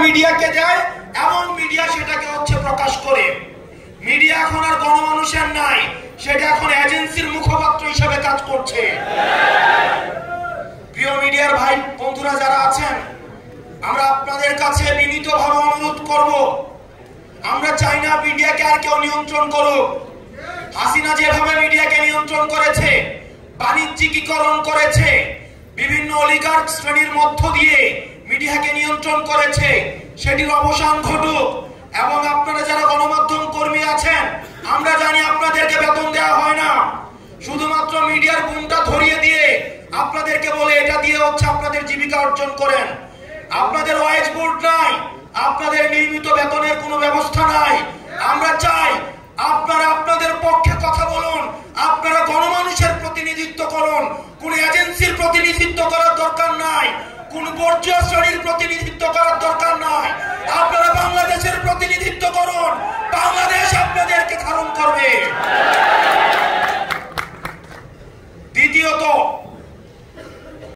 মিডিয়াকে দেয় এবং মিডিয়া সেটাকে প্রকাশ করে। মিডিয়া এখন আর গণমানুষের নাই, সেটা এখন এজেন্সির মুখপাত্র হিসেবে কাজ করছে। প্রিয় মিডিয়ার ভাই বন্ধুরা যারা আছেন, আমরা আপনাদের কাছে বিনীতভাবে অনুরোধ করব, আমরা চাই না মিডিয়াকে আর কেউ নিয়ন্ত্রণ করুক। হাসিনা যেভাবে মিডিয়াকে নিয়ন্ত্রণ করেছে, বাণিজ্যিকীকরণ করেছে, বিভিন্ন অলিগার্ক শ্রেণীর মধ্য দিয়ে মিডিয়াকে নিয়ন্ত্রণ করেছে, সেটির অবসান ঘটুক। এবং আপনারা যারা গণমাধ্যম কর্মী আছেন, আমরা জানি আপনাদেরকে বেতন দেওয়া হয় না, শুধুমাত্র মিডিয়ার গুণটা ধরিয়ে দিয়ে আপনাদেরকে বলে এটা দিয়ে আপনাদের জীবিকা অর্জন করেন। আপনাদের ওয়াইজ বোর্ড নাই, আপনাদের নিয়মিত বেতনের কোনো ব্যবস্থা নাই। আমরা চাই আপনারা আপনাদের পক্ষে কথা বলুন, আপনারা গণমানুষের প্রতিনিধিত্ব করুন। কোন এজেন্সির প্রতিনিধিত্ব করার দরকার নাই, কোন বর্জ্য শ্রেণীর প্রতিনিধিত্ব করার দরকার নাই। আপনারা বাংলাদেশের প্রতিনিধিত্ব